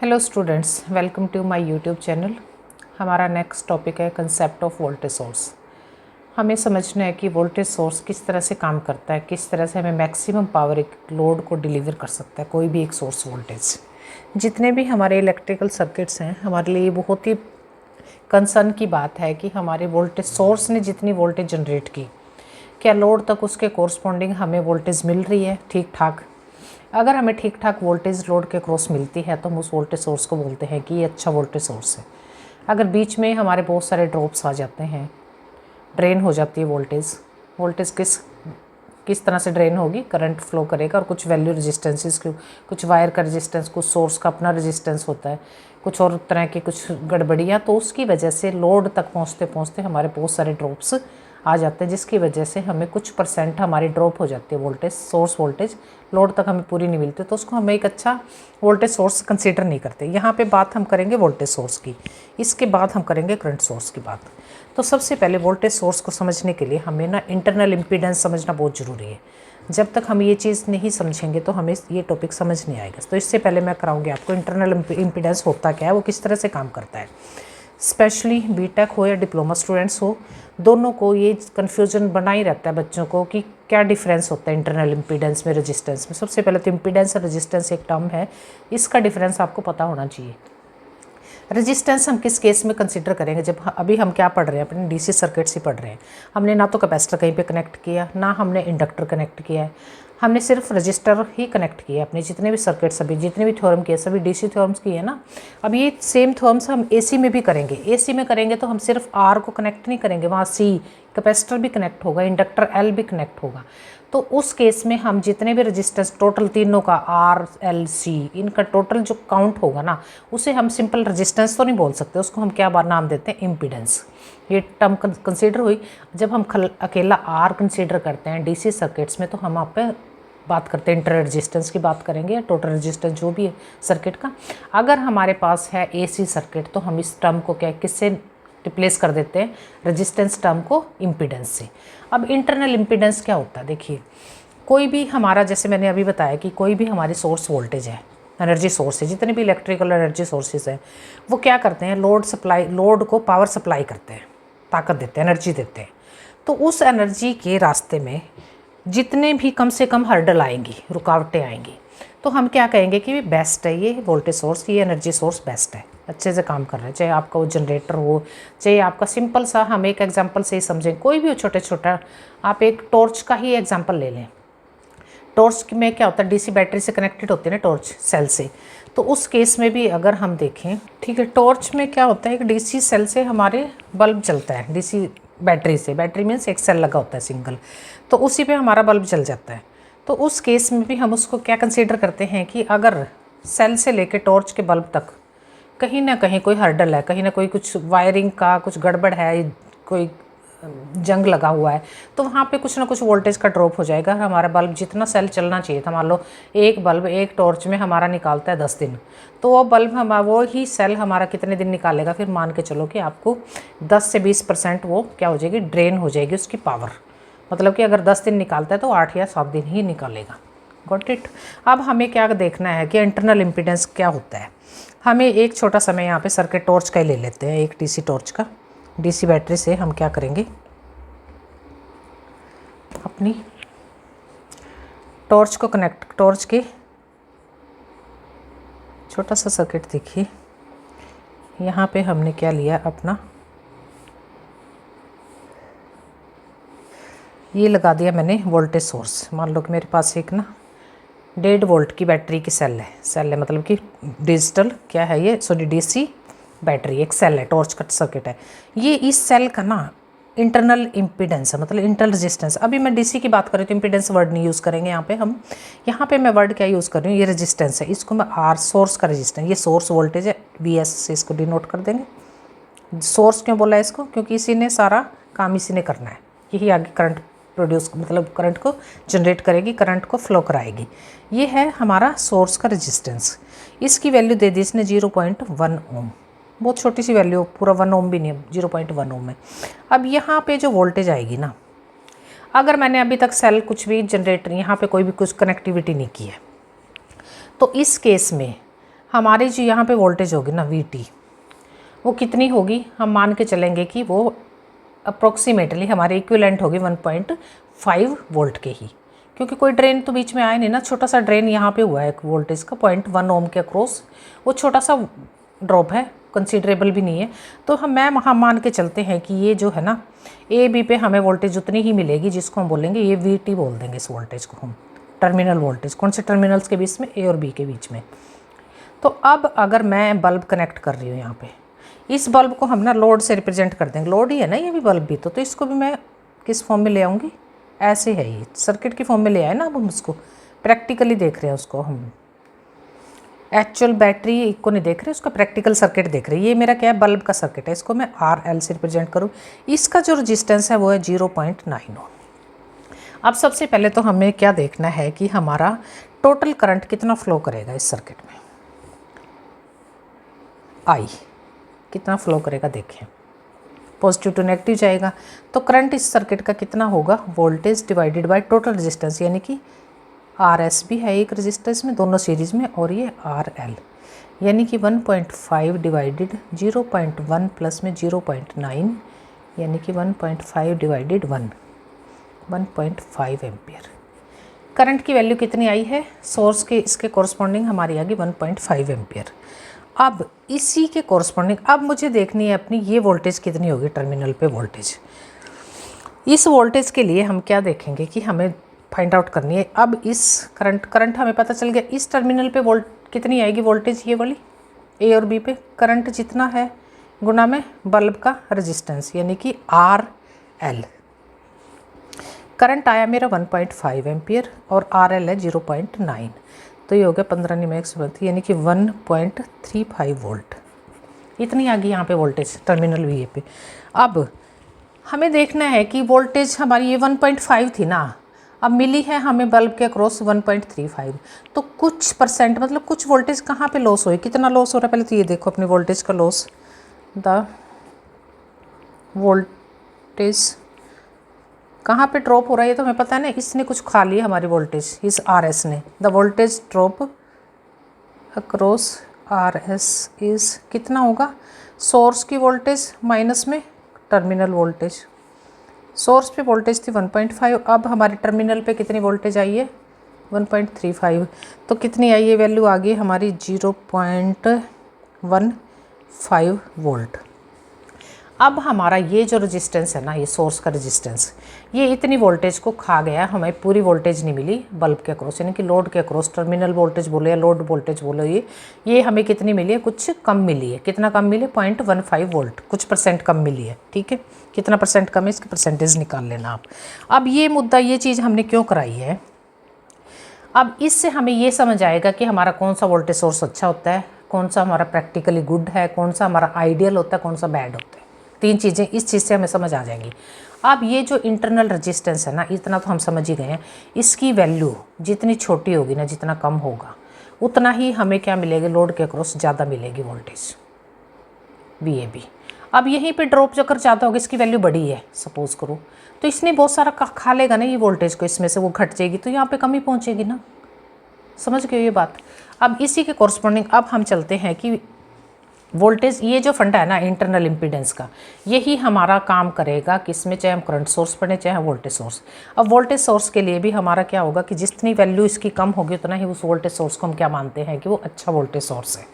Hello students, welcome to my YouTube channel. हमारा next topic है concept of voltage source. हमें समझना है कि वोल्टेज सोर्स किस तरह से काम करता है, किस तरह से हमें मैक्सिमम पावर एक लोड को डिलीवर कर सकता है कोई भी एक सोर्स वोल्टेज। जितने भी हमारे इलेक्ट्रिकल सर्किट्स हैं, हमारे लिए बहुत ही कंसर्न की बात है कि हमारे वोल्टेज सोर्स ने जितनी वोल्टेज जनरेट की, क्या लोड तक उसके कोरस्पॉन्डिंग हमें वोल्टेज मिल रही है ठीक ठाक। अगर हमें ठीक ठाक वोल्टेज लोड के क्रॉस मिलती है तो हम उस वोल्टेज सोर्स को बोलते हैं कि ये अच्छा वोल्टेज सोर्स है। अगर बीच में हमारे बहुत सारे ड्रॉप्स आ जाते हैं, ड्रेन हो जाती है वोल्टेज, वोल्टेज किस किस तरह से ड्रेन होगी, करंट फ्लो करेगा और कुछ वैल्यू रेजिस्टेंसेस, कुछ वायर का रेजिस्टेंस, कुछ सोर्स का अपना रेजिस्टेंस होता है, कुछ और तरह की कुछ गड़बड़ियाँ, तो उसकी वजह से लोड तक पहुँचते पहुँचते हमारे बहुत सारे ड्रॉप्स आ जाते हैं, जिसकी वजह से हमें कुछ परसेंट हमारी ड्रॉप हो जाती है वोल्टेज, सोर्स वोल्टेज लोड तक हमें पूरी नहीं मिलती, तो उसको हम एक अच्छा वोल्टेज सोर्स कंसीडर नहीं करते। यहाँ पे बात हम करेंगे वोल्टेज सोर्स की, इसके बाद हम करेंगे करंट सोर्स की बात। तो सबसे पहले वोल्टेज सोर्स को समझने के लिए हमें ना इंटरनल इम्पीडेंस समझना बहुत ज़रूरी है। जब तक हम ये चीज़ नहीं समझेंगे तो हमें ये टॉपिक समझ नहीं आएगा। तो इससे पहले मैं कराऊंगी आपको इंटरनल इम्पीडेंस होता क्या है, वो किस तरह से काम करता है। स्पेशली बीटेक हो या डिप्लोमा स्टूडेंट्स हो, दोनों को ये कन्फ्यूजन बना ही रहता है बच्चों को कि क्या डिफरेंस होता है इंटरनल इम्पीडेंस में, रेजिस्टेंस में। सबसे पहले तो इम्पीडेंस और रेजिस्टेंस एक टर्म है, इसका डिफरेंस आपको पता होना चाहिए। रेजिस्टेंस हम किस केस में कंसिडर करेंगे, जब अभी हम क्या पढ़ रहे हैं, अपने डीसी सर्किट्स ही पढ़ रहे हैं। हमने ना तो कैपेसिटर कहीं पे कनेक्ट किया, ना हमने इंडक्टर कनेक्ट किया है, हमने सिर्फ रजिस्टर ही कनेक्ट किया। अपने जितने भी सर्किट्स, अभी जितने भी थ्योरम किए सभी डीसी थ्योरम्स की है ना। अब ये सेम थ्योरम्स हम एसी में भी करेंगे। एसी में करेंगे तो हम सिर्फ आर को कनेक्ट नहीं करेंगे, वहाँ सी कैपेसिटर भी कनेक्ट होगा, इंडक्टर एल भी कनेक्ट होगा। तो उस केस में हम जितने भी रजिस्टेंस टोटल तीनों का आर एल सी, इनका टोटल जो काउंट होगा ना, उसे हम सिंपल रजिस्टेंस तो नहीं बोल सकते, उसको हम क्या बार नाम देते हैं, इम्पीडेंस। ये टर्म कंसीडर हुई। जब हम अकेला आर कंसीडर करते हैं डीसी सर्किट्स में, तो हम आप पे बात करते हैं इंटर रेजिस्टेंस की बात करेंगे या टोटल रेजिस्टेंस जो भी है सर्किट का। अगर हमारे पास है एसी सर्किट तो हम इस टर्म को क्या किससे रिप्लेस कर देते हैं, रेजिस्टेंस टर्म को इम्पीडेंस से। अब इंटरनल इम्पीडेंस क्या होता है, देखिए कोई भी हमारा, जैसे मैंने अभी बताया कि कोई भी हमारी सोर्स वोल्टेज है, एनर्जी सोर्स है, जितने भी इलेक्ट्रिकल एनर्जी सोर्सेज हैं, वो क्या करते हैं, लोड को पावर सप्लाई करते हैं, ताकत देते हैं, एनर्जी देते हैं। तो उस एनर्जी के रास्ते में जितने भी कम से कम हर्डल आएंगी, रुकावटें आएंगी, तो हम क्या कहेंगे कि बेस्ट है ये वोल्टेज सोर्स, ये एनर्जी सोर्स बेस्ट है, अच्छे से काम कर रहा है। चाहे आपका वो जनरेटर हो, चाहे आपका सिंपल सा, हम एक एग्जांपल से ही समझें, कोई भी हो छोटे छोटा, आप एक टॉर्च का ही एग्जांपल ले लें। टॉर्च में क्या होता है, डीसी बैटरी से कनेक्टेड होती है ना टॉर्च सेल से। तो उस केस में भी अगर हम देखें, ठीक है, टॉर्च में क्या होता है, एक डीसी सेल से हमारे बल्ब जलता है, डीसी बैटरी से, बैटरी मीन्स एक सेल लगा होता है सिंगल, तो उसी पे हमारा बल्ब जल जाता है। तो उस केस में भी हम उसको क्या कंसीडर करते हैं कि अगर सेल से लेके टॉर्च के बल्ब तक कहीं ना कहीं कोई हर्डल है, कहीं ना कोई कुछ वायरिंग का कुछ गड़बड़ है, कोई जंग लगा हुआ है, तो वहाँ पे कुछ ना कुछ वोल्टेज का ड्रॉप हो जाएगा। हमारा बल्ब जितना सेल चलना चाहिए था, मान लो एक बल्ब एक टॉर्च में हमारा निकालता है 10 दिन, तो वो बल्ब वो ही सेल हमारा कितने दिन निकालेगा, फिर मान के चलो कि आपको 10 से 20% वो क्या हो जाएगी, ड्रेन हो जाएगी उसकी पावर। मतलब कि अगर 10 दिन निकालता है तो 8 या 7 दिन ही निकालेगा। Got it. अब हमें क्या देखना है कि इंटरनल इम्पीडेंस क्या होता है। हमें एक छोटा समय यहाँ पे सर्किट टॉर्च का ही ले लेते हैं, एक डीसी टॉर्च का। डीसी बैटरी से हम क्या करेंगे, अपनी टॉर्च को कनेक्ट, टॉर्च के छोटा सा सर्किट देखिए, यहाँ पे हमने क्या लिया अपना, ये लगा दिया मैंने वोल्टेज सोर्स। मान लो कि मेरे पास एक ना 1.5 वोल्ट की बैटरी की सेल है, मतलब कि डिजिटल क्या है ये, सॉरी डीसी बैटरी एक सेल है, टॉर्च का सर्किट है। ये इस सेल का ना इंटरनल इम्पीडेंस है, मतलब इंटरनल रेजिस्टेंस। अभी मैं डीसी की बात कर रही हूँ तो इम्पीडेंस वर्ड नहीं यूज़ करेंगे यहाँ पे हम। यहाँ पे मैं वर्ड क्या यूज़ कर रही हूँ, ये रेजिस्टेंस है, इसको मैं आर, सोर्स का रेजिस्टेंस, ये सोर्स वोल्टेज है, वी एस से इसको डिनोट कर देंगे। सोर्स क्यों बोला है इसको, क्योंकि इसी ने सारा काम इसी ने करना है, यही आगे करंट प्रोड्यूस, मतलब करंट को जनरेट करेगी, करंट को फ्लो कराएगी। ये है हमारा सोर्स का रेजिस्टेंस। इसकी वैल्यू दे दी इसने 0.1 ओम, बहुत छोटी सी वैल्यू, पूरा 1 ओम भी नहीं है, 0.1 ओम है। अब यहाँ पे जो वोल्टेज आएगी ना, अगर मैंने अभी तक सेल कुछ भी जनरेटर यहाँ पे कोई भी कुछ कनेक्टिविटी नहीं की है, तो इस केस में हमारी जो यहाँ पे वोल्टेज होगी ना VT, वो कितनी होगी, हम मान के चलेंगे कि वो अप्रोक्सीमेटली हमारे इक्विवेलेंट होगी 1.5 वोल्ट के ही, क्योंकि कोई ड्रेन तो बीच में आया नहीं ना, छोटा सा ड्रेन यहाँ पे हुआ है एक वोल्टेज का 0.1 ओम के अक्रॉस, वो छोटा सा ड्रॉप है, कंसीडरेबल भी नहीं है। तो हम मान के चलते हैं कि ये जो है ना AB पे हमें वोल्टेज उतनी ही मिलेगी, जिसको हम बोलेंगे ये VT बोल देंगे इस वोल्टेज को हम, टर्मिनल वोल्टेज। कौन से टर्मिनल्स के बीच में, A और B के बीच में। तो अब अगर मैं बल्ब कनेक्ट कर रही हूँ यहाँ पे, इस बल्ब को हम ना लोड से रिप्रेजेंट कर देंगे, लोड ही है ना ये भी बल्ब भी, तो इसको भी मैं किस फॉर्म में ले आऊँगी, ऐसे है ये सर्किट की फॉर्म में ले आए ना। अब हम उसको प्रैक्टिकली देख रहे हैं, उसको हम एक्चुअल बैटरी को नहीं देख रहे, उसका प्रैक्टिकल सर्किट देख रहे हैं। ये मेरा क्या है, बल्ब का सर्किट है, इसको मैं RL से रिप्रेजेंट करूँ। इसका जो रजिस्टेंस है वो है 0.9 ओम। अब सबसे पहले तो हमें क्या देखना है कि हमारा टोटल करंट कितना फ्लो करेगा इस सर्किट में, I कितना फ्लो करेगा देखें, पॉजिटिव टू नेगेटिव जाएगा। तो करंट इस सर्किट का कितना होगा, voltage divided by total resistance, यानी कि RS भी है एक रेजिस्टेंस में, दोनों सीरीज़ में, और ये RL, यानी कि 1.5 डिवाइडेड 0.1 प्लस में 0.9, यानी कि 1.5 डिवाइडेड 1.5 एम्पियर। करंट की वैल्यू कितनी आई है, सोर्स के इसके कॉरस्पॉन्डिंग हमारी आ गई 1.5 एम्पियर। अब इसी के कॉरस्पॉन्डिंग अब मुझे देखनी है अपनी ये वोल्टेज कितनी होगी, टर्मिनल पे वोल्टेज। इस वोल्टेज के लिए हम क्या देखेंगे कि हमें फाइंड आउट करनी है। अब इस करंट हमें पता चल गया, इस टर्मिनल पे वोल्ट कितनी आएगी वोल्टेज, ये वाली A और B पे करंट जितना है गुना में बल्ब का रेजिस्टेंस, यानी कि RL। करंट आया मेरा 1.5 एम्पियर और RL है 0.9, तो ये हो गया 15 में 132, यानी कि 1.35 वोल्ट। इतनी आ गई यहाँ पे वोल्टेज टर्मिनल VA पे। अब हमें देखना है कि वोल्टेज हमारी ये 1.5 थी ना, अब मिली है हमें बल्ब के अक्रॉस 1.35, तो कुछ परसेंट मतलब कुछ वोल्टेज कहाँ पे लॉस हुई, कितना लॉस हो रहा है पहले तो ये देखो अपने वोल्टेज का लॉस। द वोल्टेज कहाँ पे ड्रॉप हो रहा है ये तो हमें पता है ना, इसने कुछ खा लिया हमारी वोल्टेज, इस RS ने। The voltage drop across RS is कितना होगा, सोर्स की वोल्टेज माइनस में टर्मिनल वोल्टेज। सोर्स पे वोल्टेज थी 1.5, अब हमारे टर्मिनल पे कितनी वोल्टेज आई है 1.35, तो कितनी आई है वैल्यू आ गई हमारी 0.15 वोल्ट। अब हमारा ये जो रेजिस्टेंस है ना, ये सोर्स का रेजिस्टेंस, ये इतनी वोल्टेज को खा गया, हमें पूरी वोल्टेज नहीं मिली बल्ब के अक्रॉस, यानी कि लोड के अक्रॉस, टर्मिनल वोल्टेज बोलो या लोड वोल्टेज बोलो, ये हमें कितनी मिली है, कुछ कम मिली है। कितना कम मिली, 0.15 वोल्ट, कुछ परसेंट कम मिली है। ठीक है, कितना परसेंट कम है इसकी परसेंटेज निकाल लेना आप। अब ये मुद्दा, ये चीज़ हमने क्यों कराई है, अब इससे हमें ये समझ आएगा कि हमारा कौन सा वोल्टेज सोर्स अच्छा होता है, कौन सा हमारा प्रैक्टिकली गुड है, कौन सा हमारा आइडियल होता है, कौन सा बैड होता है। तीन चीज़ें इस चीज़ से हमें समझ आ जाएंगी। अब ये जो इंटरनल रेजिस्टेंस है ना, इतना तो हम समझ ही गए हैं, इसकी वैल्यू जितनी छोटी होगी ना, जितना कम होगा उतना ही हमें क्या मिलेगी, लोड के अक्रॉस ज़्यादा मिलेगी वोल्टेज VAB। अब यहीं पे ड्रॉप जो कर ज़्यादा होगा, इसकी वैल्यू बड़ी है सपोज करो, तो इसने बहुत सारा खा लेगा ना ये वोल्टेज को, इसमें से वो घट जाएगी, तो यहाँ पे कमी पहुँचेगी ना, समझ गए ये बात। अब इसी के कॉरस्पॉन्डिंग अब हम चलते हैं कि वोल्टेज, ये जो फंडा है ना इंटरनल इम्पीडेंस का, यही हमारा काम करेगा किसमें, चाहे हम करंट सोर्स पढ़ें चाहे वोल्टेज सोर्स। अब वोल्टेज सोर्स के लिए भी हमारा क्या होगा कि जितनी वैल्यू इसकी कम होगी उतना ही उस वोल्टेज सोर्स को हम क्या मानते हैं कि वो अच्छा वोल्टेज सोर्स है।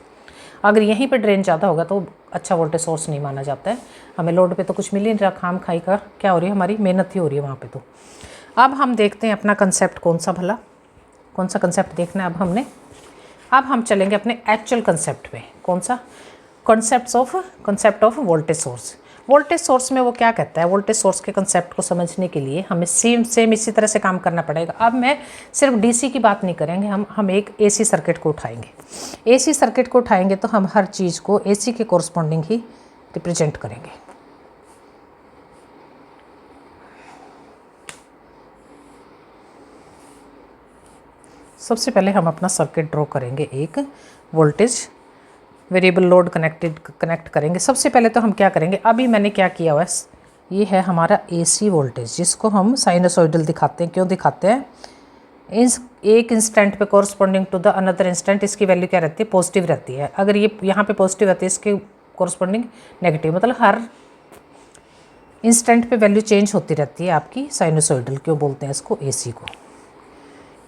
अगर यहीं पे ड्रेन ज़्यादा होगा तो अच्छा वोल्टेज सोर्स नहीं माना जाता है। हमें लोड पे तो कुछ मिल ही नहीं रहा, खाम खाई का क्या हो रही है, हमारी मेहनत ही हो रही है वहाँ पे। तो अब हम देखते हैं अपना कंसेप्ट कौन सा, भला कौन सा कंसेप्ट देखना है अब हमने। अब हम चलेंगे अपने एक्चुअल कंसेप्ट पे, कौन सा, concept of voltage source. Voltage source में वो क्या कहता है, वोल्टेज सोर्स के कंसेप्ट को समझने के लिए हमें सेम इसी तरह से काम करना पड़ेगा। अब मैं सिर्फ DC की बात नहीं करेंगे, हम एक AC सर्किट को उठाएंगे। AC सर्किट को उठाएंगे तो हम हर चीज़ को AC के कॉरस्पॉन्डिंग ही रिप्रेजेंट करेंगे। सबसे पहले हम अपना सर्किट ड्रॉ करेंगे, एक वोल्टेज वेरिएबल लोड कनेक्ट करेंगे। सबसे पहले तो हम क्या करेंगे, अभी मैंने क्या किया हुआ है, ये है हमारा AC वोल्टेज, जिसको हम साइनसोइडल दिखाते हैं। क्यों दिखाते हैं, एक इंस्टेंट पे corresponding to the another instant इसकी वैल्यू क्या रहती है, पॉजिटिव रहती है। अगर ये यहाँ पे पॉजिटिव रहती है इसके कोरस्पॉन्डिंग नेगेटिव, मतलब हर इंस्टेंट पे वैल्यू चेंज होती रहती है आपकी साइनोसॉइडल, क्यों बोलते हैं इसको, एसी को।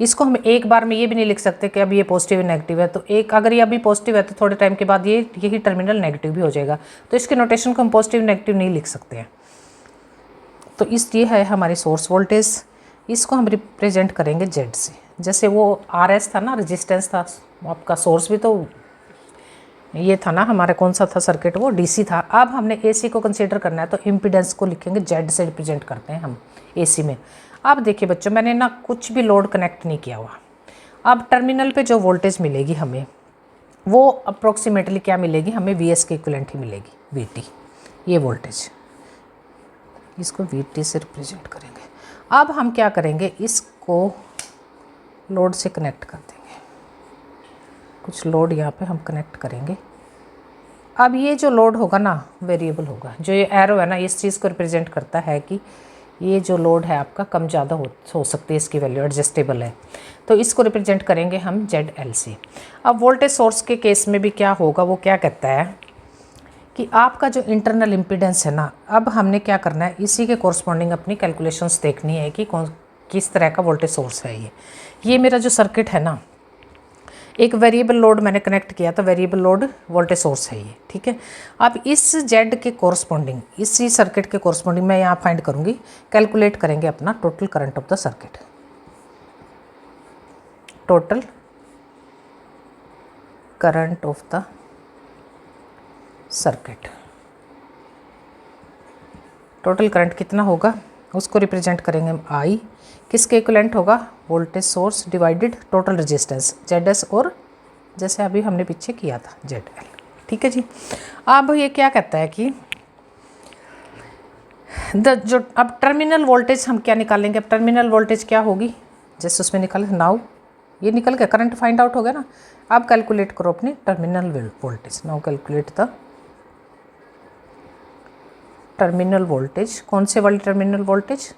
इसको हम एक बार में ये भी नहीं लिख सकते कि अब ये पॉजिटिव नेगेटिव है, तो एक अगर ये अभी पॉजिटिव है तो थोड़े टाइम के बाद यही टर्मिनल नेगेटिव भी हो जाएगा, तो इसके नोटेशन को हम पॉजिटिव नेगेटिव नहीं लिख सकते हैं। तो ये है हमारी सोर्स वोल्टेज, इसको हम रिप्रेजेंट करेंगे जेड से। जैसे वो RS था ना, रेजिस्टेंस था आपका, सोर्स भी तो ये था ना हमारे, कौन सा था सर्किट, वो DC था। अब हमने AC को कंसीडर करना है तो इम्पीडेंस को लिखेंगे जेड से रिप्रेजेंट करते हैं हम AC में। अब देखिए बच्चों, मैंने ना कुछ भी लोड कनेक्ट नहीं किया हुआ। अब टर्मिनल पे जो वोल्टेज मिलेगी हमें, वो अप्रोक्सीमेटली क्या मिलेगी हमें, VS के इक्विवेलेंट ही मिलेगी, VT। ये वोल्टेज, इसको VT से रिप्रेजेंट करेंगे। अब हम क्या करेंगे, इसको लोड से कनेक्ट कर देंगे। कुछ लोड यहाँ पे हम कनेक्ट करेंगे। अब ये जो लोड होगा ना वेरिएबल होगा, जो ये एरो है ना इस चीज़ को रिप्रेजेंट करता है कि ये जो लोड है आपका कम ज़्यादा हो सकती है, इसकी वैल्यू एडजस्टेबल है, तो इसको रिप्रेजेंट करेंगे हम ZL से। अब वोल्टेज सोर्स के केस में भी क्या होगा, वो क्या कहता है कि आपका जो इंटरनल इम्पीडेंस है ना, अब हमने क्या करना है, इसी के कोरस्पॉन्डिंग अपनी कैलकुलेशंस देखनी है कि किस तरह का वोल्टेज सोर्स है ये मेरा जो सर्किट है ना, एक वेरिएबल लोड मैंने कनेक्ट किया था, वेरिएबल लोड वोल्टेज सोर्स है ये, ठीक है। अब इस जेड के कोरस्पॉन्डिंग, इसी सर्किट के कोरस्पॉन्डिंग मैं यहाँ फाइंड करूँगी, कैलकुलेट करेंगे अपना total current of the circuit. Total current of the circuit, total current कितना होगा उसको रिप्रेजेंट करेंगे हम I, किसके इक्विवेलेंट होगा, voltage source divided total resistance ZS, और जैसे अभी हमने पीछे किया था ZL, ठीक है जी। अब ये क्या कहता है कि जो अब टर्मिनल वोल्टेज हम क्या निकालेंगे, अब टर्मिनल वोल्टेज क्या होगी, जैसे उसमें निकाले नाउ, ये निकल गया, करंट फाइंड आउट हो गया ना। अब कैलकुलेट करो अपनी terminal voltage. Now calculate the terminal voltage. कौन से वाली टर्मिनल वोल्टेज,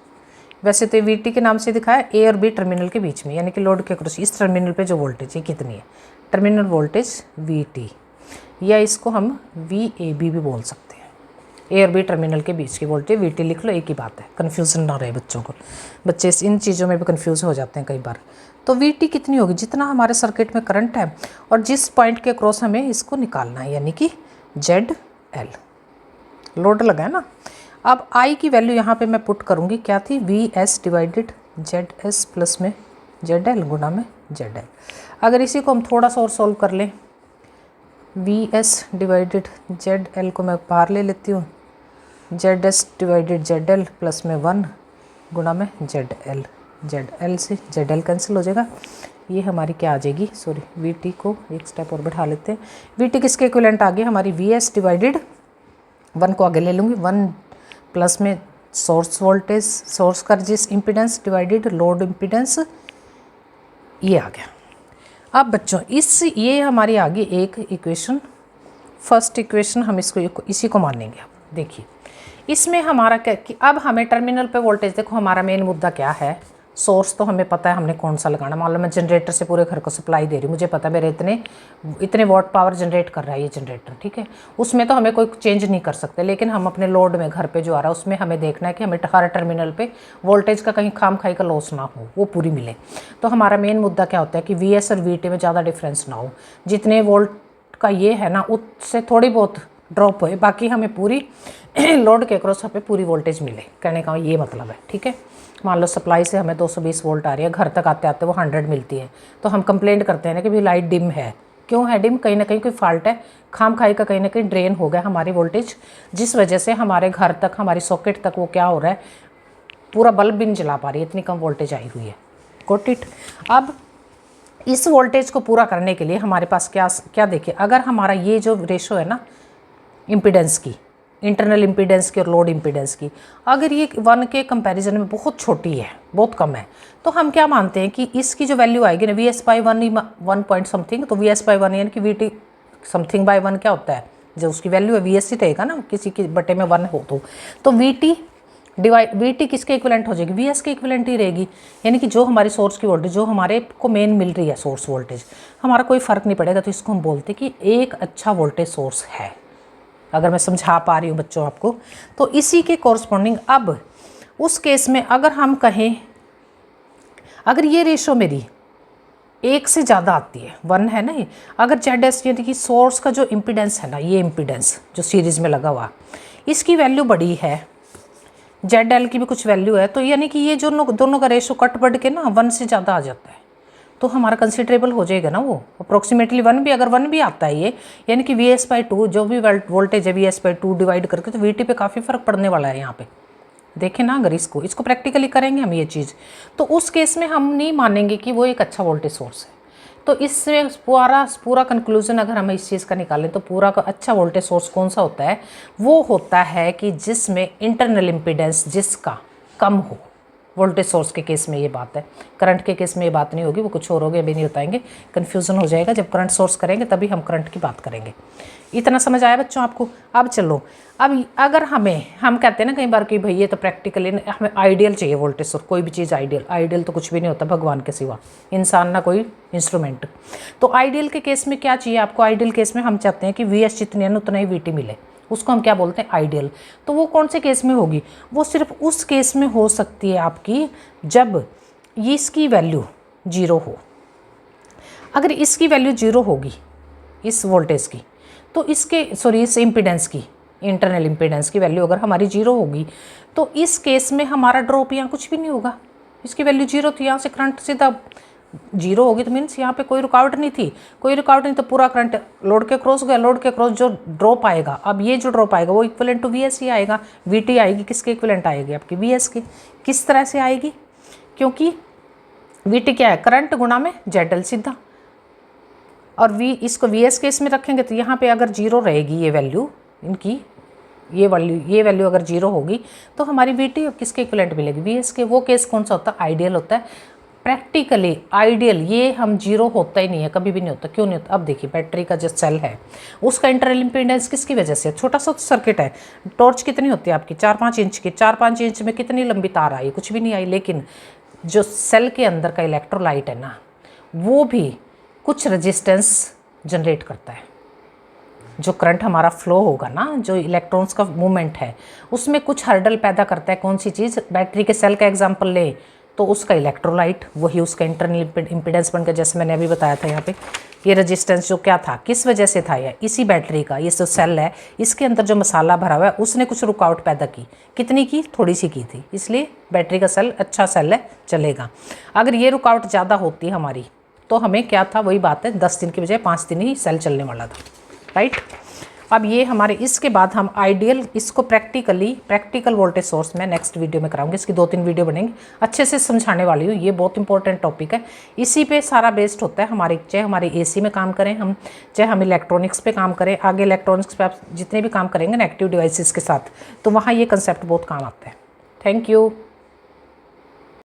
वैसे तो VT के नाम से दिखाया, A और B टर्मिनल के बीच में, यानी कि लोड के क्रॉस इस टर्मिनल पे जो वोल्टेज है कितनी है, टर्मिनल वोल्टेज VT, या इसको हम VAB भी बोल सकते हैं। A और B टर्मिनल के बीच की वोल्टेज VT लिख लो, एक ही बात है, कन्फ्यूज़न ना रहे बच्चों को, बच्चे इन चीज़ों में भी कन्फ्यूज़ हो जाते हैं कई बार। तो VT कितनी होगी, जितना हमारे सर्किट में करंट है और जिस पॉइंट के क्रॉस हमें इसको निकालना है, यानी कि ZL, लोड लगा है ना। अब I की वैल्यू यहाँ पे मैं पुट करूँगी, क्या थी, VS डिवाइडेड ZS प्लस में ZL गुना में ZL। अगर इसी को हम थोड़ा सा और सॉल्व कर लें, VS डिवाइडेड ZL को मैं बाहर ले लेती हूँ, ZS डिवाइडेड ZL प्लस में 1 गुना में ZL, ZL से ZL कैंसिल हो जाएगा, ये हमारी क्या आ जाएगी, सॉरी VT को एक स्टेप और बैठा लेते हैं। VT किसके इक्विवेलेंट आ गई हमारी, VS डिवाइडेड 1 को आगे ले लूँगी, 1 प्लस में सोर्स वोल्टेज, सोर्स का जिस इम्पीडेंस डिवाइडेड लोड इम्पीडेंस, ये आ गया। अब बच्चों ये हमारी आ गई एक इक्वेशन, फर्स्ट इक्वेशन, हम इसको इसी को मानेंगे। अब देखिए इसमें हमारा क्या कि अब हमें टर्मिनल पे वोल्टेज, देखो हमारा मेन मुद्दा क्या है, सोर्स तो हमें पता है हमने कौन सा लगाना, मान लो मैं जनरेटर से पूरे घर को सप्लाई दे रही हूँ, मुझे पता है मेरे इतने वॉट पावर जनरेट कर रहा है ये जनरेटर, ठीक है, उसमें तो हमें कोई चेंज नहीं कर सकते, लेकिन हम अपने लोड में घर पे जो आ रहा है उसमें हमें देखना है कि हमें हर टर्मिनल पे वोल्टेज का कहीं खाम खाई का लॉस ना हो, वो पूरी मिले। तो हमारा मेन मुद्दा क्या होता है कि VS और VT में ज़्यादा डिफरेंस ना हो, जितने वोल्ट का ये है ना उससे थोड़ी बहुत ड्रॉप होए, बाकी हमें पूरी लोड के क्रॉस पे पूरी वोल्टेज मिले, कहने का ये मतलब है, ठीक है। मान लो सप्लाई से हमें 220 वोल्ट आ रही है, घर तक आते आते वो 100 मिलती है, तो हम कंप्लेंट करते हैं ना कि भाई लाइट डिम है, क्यों है डिम, कहीं ना कहीं कोई फॉल्ट है, खाम खाई का कहीं ना कहीं ड्रेन हो गया हमारी वोल्टेज, जिस वजह से हमारे घर तक, हमारी सॉकेट तक वो क्या हो रहा है, पूरा बल्ब भी नहीं जला पा रही है, इतनी कम वोल्टेज आई हुई है। Got it. अब इस वोल्टेज को पूरा करने के लिए हमारे पास क्या देखिए, अगर हमारा ये जो रेशो है ना इम्पीडेंस की, इंटरनल इम्पीडेंस की और लोड इम्पीडेंस की, अगर ये 1 के कंपैरिजन में बहुत छोटी है, बहुत कम है, तो हम क्या मानते हैं कि इसकी जो वैल्यू आएगी ना VS/1 1 पॉइंट समथिंग, तो VS/1 यानी कि VT समथिंग बाय 1 क्या होता है, जो उसकी वैल्यू है VS ही रहेगा ना, किसी की बटे में 1 हो तो VT डिवाइड VT किसके इक्विवेलेंट हो जाएगी, VS के इक्विवेलेंट ही रहेगी। यानी कि जो हमारी सोर्स की वोल्टेज, जो हमारे को मेन मिल रही है सोर्स वोल्टेज, हमारा कोई फ़र्क नहीं पड़ेगा। तो इसको हम बोलते हैं कि एक अच्छा वोल्टेज सोर्स है। अगर मैं समझा पा रही हूँ बच्चों आपको, तो इसी के कॉरस्पॉन्डिंग अब उस केस में अगर हम कहें, अगर ये रेशो मेरी 1 से ज़्यादा आती है, 1 है ना ये, अगर ZS यानी कि सोर्स का जो इम्पीडेंस है ना, ये इम्पीडेंस जो सीरीज़ में लगा हुआ, इसकी वैल्यू बड़ी है, ZL की भी कुछ वैल्यू है, तो यानी कि ये जो दोनों का रेशो कट बढ़ के ना 1 से ज़्यादा आ जाता है, तो हमारा कंसिडरेबल हो जाएगा ना वो अप्रोक्सीमेटली 1 भी, अगर 1 भी आता है ये, यानी कि VS/2 जो भी वोल्टेज है VS/2 डिवाइड करके, तो VT पे काफ़ी फ़र्क पड़ने वाला है यहाँ पे। देखें ना, अगर इसको प्रैक्टिकली करेंगे हम ये चीज़, तो उस केस में हम नहीं मानेंगे कि वो एक अच्छा वोल्टेज सोर्स है। तो इससे पूरा कंक्लूजन अगर हम इस चीज़ का निकालें, तो पूरा का अच्छा वोल्टेज सोर्स कौन सा होता है, वो होता है कि जिसमें इंटरनल इम्पीडेंस जिसका कम हो। वोल्टेज सोर्स के केस में ये बात है, करंट के केस में ये बात नहीं होगी, वो कुछ और होगी, अभी नहीं बताएंगे, कन्फ्यूज़न हो जाएगा। जब करंट सोर्स करेंगे तभी हम करंट की बात करेंगे। इतना समझ आया बच्चों आपको? अब चलो, अब अगर हम कहते हैं ना कई बार कि भाई ये तो प्रैक्टिकली हमें आइडियल चाहिए वोल्टेज सोर्स, कोई भी चीज़ आइडियल तो कुछ भी नहीं होता भगवान के सिवा, इंसान ना कोई इंस्ट्रूमेंट। तो आइडियल के केस में क्या चाहिए आपको? आइडियल केस में हम चाहते हैं कि VS जितनी है ना उतना ही VT मिले, उसको हम क्या बोलते हैं? आइडियल। तो वो कौन से केस में होगी? वो सिर्फ उस केस में हो सकती है आपकी जब इसकी वैल्यू 0 हो। अगर इसकी वैल्यू 0 होगी इस वोल्टेज की, तो इस इम्पीडेंस की, इंटरनल इम्पीडेंस की वैल्यू अगर हमारी 0 होगी, तो इस केस में हमारा ड्रॉप यहाँ कुछ भी नहीं होगा। इसकी वैल्यू 0 थी, यहाँ से करंट सीधा 0 होगी, तो मीन्स यहाँ पे कोई रुकावट नहीं थी, तो पूरा करंट लोड के क्रॉस गया। लोड के क्रॉस जो ड्रॉप आएगा, अब ये जो ड्रॉप आएगा वो इक्विवेलेंट टू VS ही आएगा। VT आएगी किसके इक्विवेलेंट आएगी? आपकी VS के। किस तरह से आएगी? क्योंकि VT क्या है? करंट गुणा में ZL सीधा, और इसको VS के इसमें रखेंगे, तो यहाँ पे अगर 0 रहेगी ये वैल्यू, इनकी ये वैल्यू अगर 0 होगी, तो हमारी VT किसके इक्विवेलेंट मिलेगी? VS के। वो केस कौन सा होता है? आइडियल होता है। प्रैक्टिकली आइडियल ये हम 0 होता ही नहीं है, कभी भी नहीं होता। क्यों नहीं होता? अब देखिए, बैटरी का जो सेल है उसका इंटरनल इम्पीडेंस किसकी वजह से? छोटा सा सर्किट है, टॉर्च कितनी होती है आपकी? 4-5 इंच की। 4-5 इंच में कितनी लंबी तार आई? कुछ भी नहीं आई। लेकिन जो सेल के अंदर का इलेक्ट्रोलाइट है ना, वो भी कुछ रेजिस्टेंस जनरेट करता है। जो करंट हमारा फ्लो होगा ना, जो इलेक्ट्रॉन्स का मूवमेंट है, उसमें कुछ हर्डल पैदा करता है। कौन सी चीज़? बैटरी के सेल का एग्जांपल ले तो उसका इलेक्ट्रोलाइट, वही उसका इंटरनल इम्पीडेंस बनकर, जैसे मैंने अभी बताया था यहाँ पे, ये रेजिस्टेंस जो क्या था, किस वजह से था? या इसी बैटरी का, ये जो सेल है इसके अंदर जो मसाला भरा हुआ है उसने कुछ रुकावट पैदा की। कितनी की? थोड़ी सी की थी। इसलिए बैटरी का सेल अच्छा सेल है, चलेगा। अगर ये रुकावट ज़्यादा होती हमारी, तो हमें क्या था? वही बात है, 10 दिन की बजाय 5 दिन ही सेल चलने वाला था, राइट। अब ये हमारे, इसके बाद हम आइडियल, इसको प्रैक्टिकल वोल्टेज सोर्स में नेक्स्ट वीडियो में कराऊंगी। इसकी 2-3 वीडियो बनेंगी, अच्छे से समझाने वाली हूँ। ये बहुत इंपॉर्टेंट टॉपिक है, इसी पे सारा बेस्ड होता है हमारे, चाहे हमारे AC में काम करें हम, चाहे हम इलेक्ट्रॉनिक्स पे काम करें। आगे इलेक्ट्रॉनिक्स पे आप जितने भी काम करेंगे ना एक्टिव डिवाइसेस के साथ, तो वहाँ ये कंसेप्ट बहुत काम आता है। Thank you.